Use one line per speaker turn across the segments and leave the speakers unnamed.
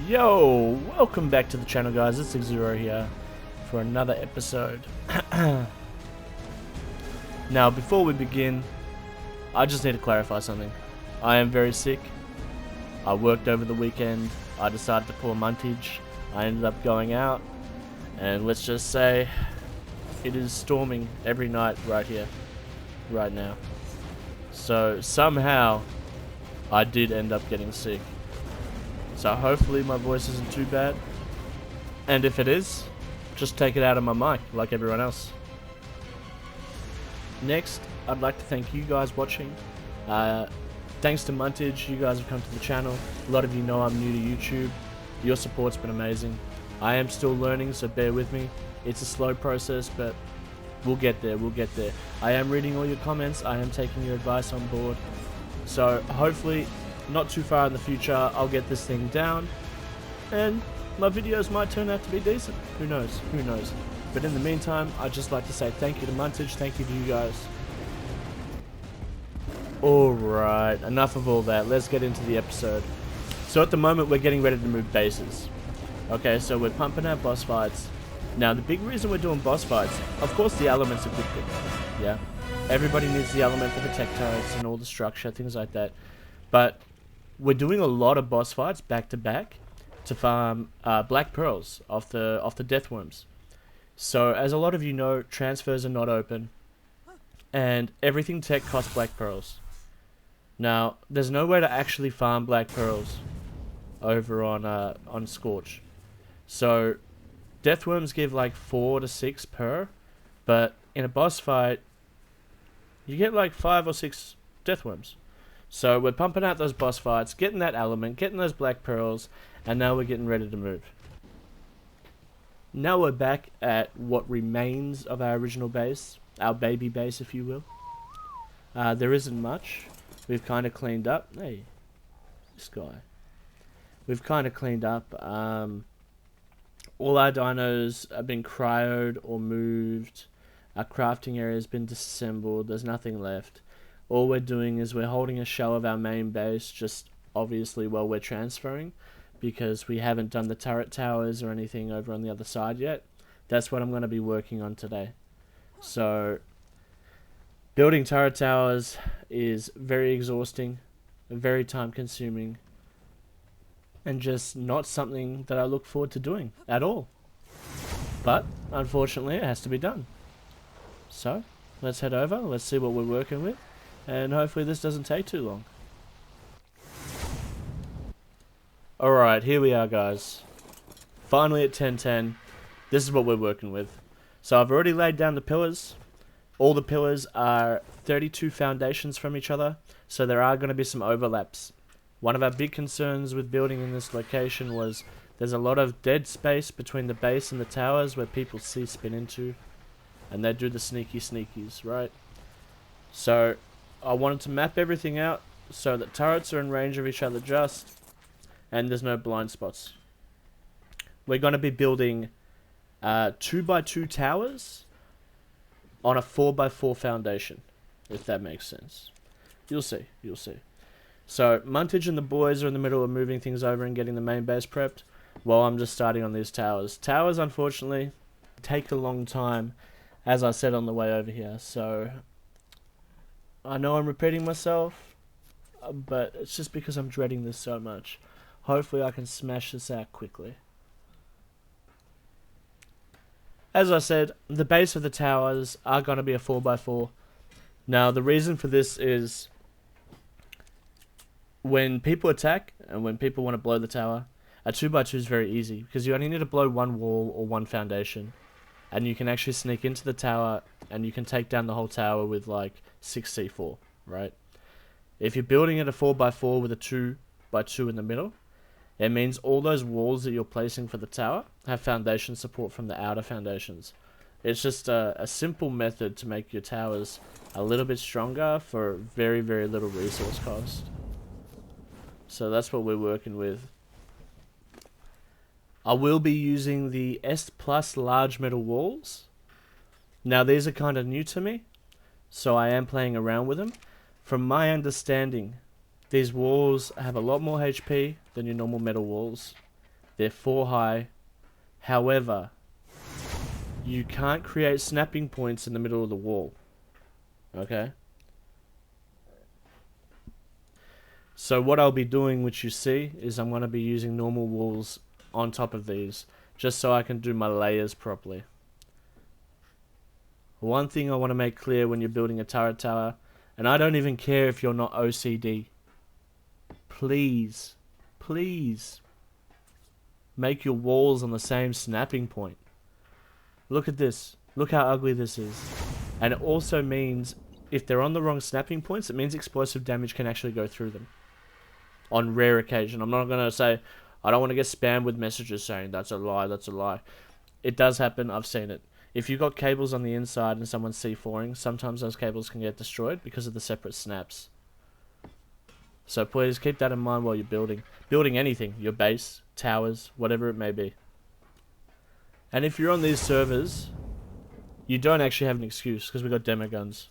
Yo, welcome back to the channel, guys. It's Zero here for another episode. Now, before we begin, I just need to clarify something. I am very sick. I worked over the weekend. I decided to pull a muntage. I ended up going out, and let's just say it is storming every night right here, right now. So somehow I did end up getting sick. So hopefully my voice isn't too bad. And if it is, just take it out of my mic like everyone else. Next, I'd like to thank you guys watching. Thanks to Muntage, you guys have come to the channel. A lot of you know I'm new to YouTube. Your support's been amazing. I am still learning, so bear with me. It's a slow process, but we'll get there, we'll get there. I am reading all your comments. I am taking your advice on board. So hopefully, not too far in the future, I'll get this thing down, and my videos might turn out to be decent. Who knows? Who knows? But in the meantime, I'd just like to say thank you to Muntage, thank you to you guys. Alright, enough of all that. Let's get into the episode. So at the moment, we're getting ready to move bases. Okay, so we're pumping out boss fights. Now, the big reason we're doing boss fights, of course the element's a good thing. Yeah? Everybody needs the element for the tech turrets and all the structure, things like that. But we're doing a lot of boss fights back to back to farm black pearls off the death worms. So as a lot of you know, transfers are not open, and everything tech costs black pearls. Now there's no way to actually farm black pearls over on Scorch. So death worms give like 4 to 6 per, but in a boss fight you get like 5 or 6 death worms. So we're pumping out those boss fights, getting that element, getting those black pearls, and now we're getting ready to move. Now we're back at what remains of our original base, our baby base if you will. There isn't much. We've kind of cleaned up. Hey, this guy. We've kind of cleaned up. All our dinos have been cryoed or moved. Our crafting area has been disassembled. There's nothing left. All we're doing is we're holding a shell of our main base, just obviously while we're transferring, because we haven't done the turret towers or anything over on the other side yet. That's what I'm going to be working on today. So building turret towers is very exhausting, very time consuming, and just not something that I look forward to doing at all. But unfortunately it has to be done. So let's head over, let's see what we're working with. And hopefully this doesn't take too long. Alright, here we are guys. Finally at 1010. This is what we're working with. So I've already laid down the pillars. All the pillars are 32 foundations from each other. So there are going to be some overlaps. One of our big concerns with building in this location was there's a lot of dead space between the base and the towers where people spin into. And they do the sneaky sneakies, right? So I wanted to map everything out so that turrets are in range of each other and there's no blind spots. We're going to be building 2x2 towers on a 4x4 foundation, if that makes sense. You'll see, you'll see. So Muntage and the boys are in the middle of moving things over and getting the main base prepped, while I'm just starting on these towers. Towers, unfortunately, take a long time, as I said on the way over here, so I know I'm repeating myself, but it's just because I'm dreading this so much. Hopefully I can smash this out quickly. As I said, the base of the towers are going to be a 4x4. Now the reason for this is when people attack and when people want to blow the tower, a 2x2 is very easy because you only need to blow one wall or one foundation. And you can actually sneak into the tower and you can take down the whole tower with like 6 C4, right? If you're building it a 4x4 with a 2x2 in the middle, it means all those walls that you're placing for the tower have foundation support from the outer foundations. It's just a simple method to make your towers a little bit stronger for very, very little resource cost. So that's what we're working with. I will be using the S Plus large metal walls. Now these are kind of new to me, so I am playing around with them. From my understanding, these walls have a lot more HP than your normal metal walls. They're 4 high. However, you can't create snapping points in the middle of the wall. Okay? So what I'll be doing, which you see, is I'm going to be using normal walls on top of these, just so I can do my layers properly. One thing I want to make clear when you're building a turret tower, and I don't even care if you're not OCD, please, please, make your walls on the same snapping point. Look at this. Look how ugly this is. And it also means, if they're on the wrong snapping points, it means explosive damage can actually go through them. On rare occasion. I'm not going to say, I don't want to get spammed with messages saying, that's a lie, that's a lie. It does happen, I've seen it. If you've got cables on the inside and someone's C4ing, sometimes those cables can get destroyed because of the separate snaps. So please keep that in mind while you're building. Building anything, your base, towers, whatever it may be. And if you're on these servers, you don't actually have an excuse because we've got demo guns.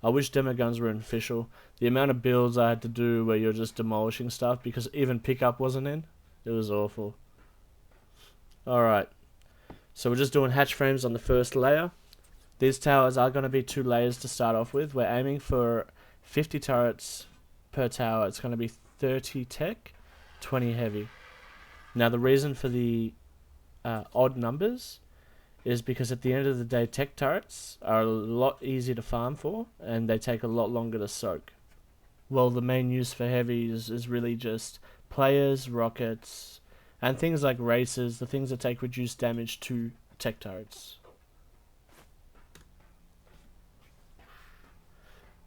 I wish demo guns were official. The amount of builds I had to do where you're just demolishing stuff because even pickup wasn't in, it was awful. Alright, so we're just doing hatch frames on the first layer. These towers are going to be 2 layers to start off with. We're aiming for 50 turrets per tower. It's going to be 30 tech, 20 heavy. Now the reason for the odd numbers is because at the end of the day, tech turrets are a lot easier to farm for, and they take a lot longer to soak. Well, the main use for heavies is really just players, rockets, and things like racers, the things that take reduced damage to tech turrets.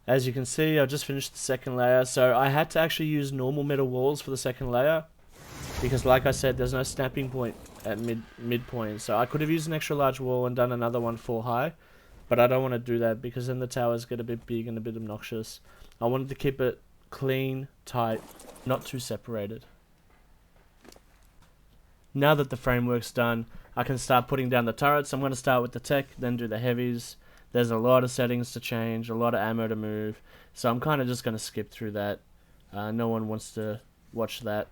As you can see, I just finished the second layer, so I had to actually use normal metal walls for the second layer, because like I said, there's no snapping point at midpoint, so I could have used an extra large wall and done another one 4 high, but I don't want to do that because then the towers get a bit big and a bit obnoxious. I wanted to keep it clean, tight, not too separated. Now that the framework's done, I can start putting down the turrets. I'm going to start with the tech, then do the heavies. There's a lot of settings to change, a lot of ammo to move, so I'm kind of just going to skip through that. No one wants to watch that.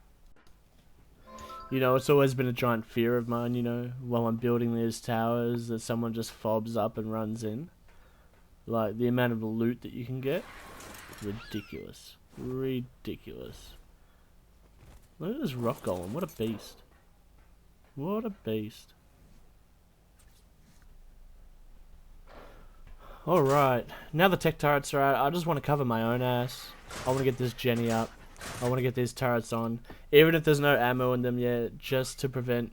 You know, it's always been a giant fear of mine, you know, while I'm building these towers, that someone just fobs up and runs in. Like, the amount of loot that you can get, ridiculous. Ridiculous. Look at this rock golem, what a beast. What a beast. Alright, now the tech turrets are out, I just want to cover my own ass. I want to get this Jenny up. I want to get these turrets on, even if there's no ammo in them yet, just to prevent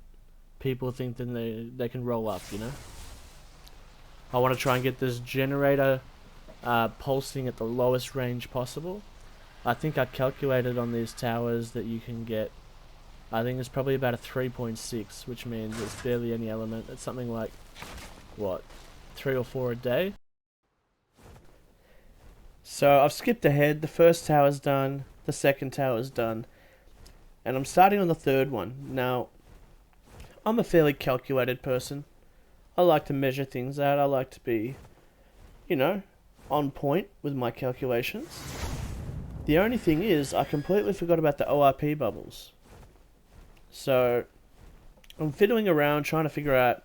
people thinking they can roll up, you know? I want to try and get this generator pulsing at the lowest range possible. I think I calculated on these towers that you can get, I think it's probably about a 3.6, which means it's barely any element. It's something like, what, 3 or 4 a day? So I've skipped ahead, the first tower's done. The second tower is done, and I'm starting on the third one. Now, I'm a fairly calculated person. I like to measure things out. I like to be, you know, on point with my calculations. The only thing is, I completely forgot about the ORP bubbles. So, I'm fiddling around trying to figure out,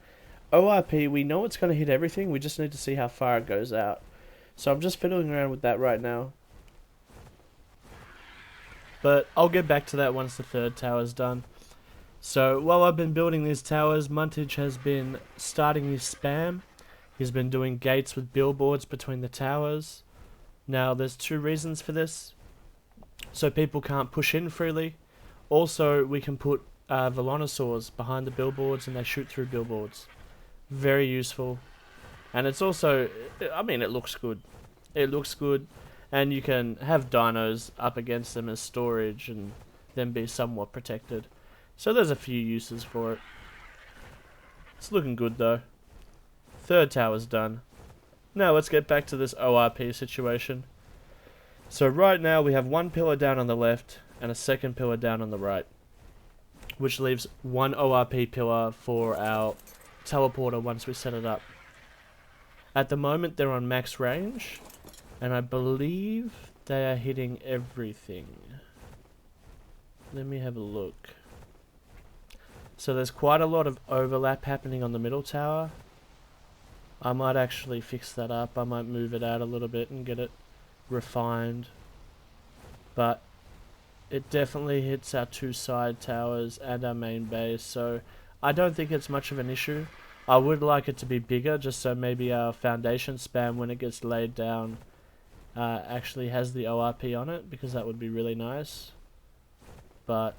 ORP, we know it's going to hit everything, we just need to see how far it goes out. So I'm just fiddling around with that right now. But I'll get back to that once the third tower's done. So while I've been building these towers, Muntage has been starting his spam. He's been doing gates with billboards between the towers. Now there's 2 reasons for this. So people can't push in freely. Also, we can put Velonosaurs behind the billboards and they shoot through billboards. Very useful. And it's also, I mean, it looks good. It looks good. And you can have dinos up against them as storage and then be somewhat protected. So there's a few uses for it. It's looking good though. Third tower's done. Now let's get back to this ORP situation. So right now we have 1 pillar down on the left and a second pillar down on the right, which leaves 1 ORP pillar for our teleporter once we set it up. At the moment they're on max range, and I believe they are hitting everything. Let me have a look. So there's quite a lot of overlap happening on the middle tower. I might actually fix that up. I might move it out a little bit and get it refined. But it definitely hits our 2 side towers and our main base, so I don't think it's much of an issue. I would like it to be bigger, just so maybe our foundation span, when it gets laid down, actually has the ORP on it, because that would be really nice. But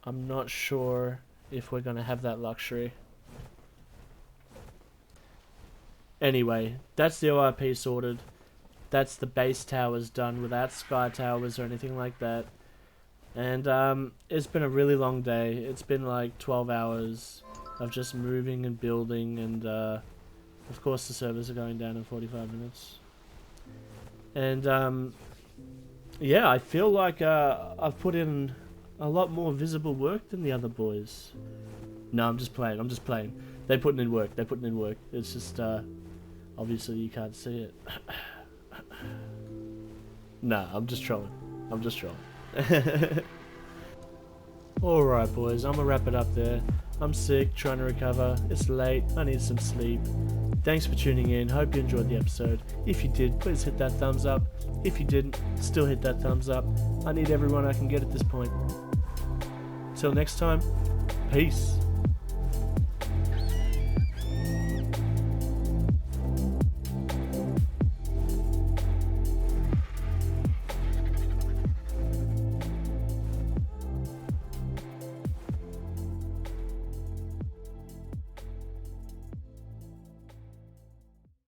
I'm not sure if we're going to have that luxury. Anyway, that's the ORP sorted. That's the base towers done without sky towers or anything like that. And it's been a really long day. It's been like 12 hours of just moving and building, and of course the servers are going down in 45 minutes. And yeah, I feel like I've put in a lot more visible work than the other boys. No, I'm just playing. I'm just playing. They're putting in work. They're putting in work. It's just obviously you can't see it. Nah, I'm just trolling. I'm just trolling. Alright boys, I'm gonna wrap it up there. I'm sick, trying to recover. It's late, I need some sleep. Thanks for tuning in, hope you enjoyed the episode. If you did, please hit that thumbs up. If you didn't, still hit that thumbs up. I need everyone I can get at this point. Till next time, peace.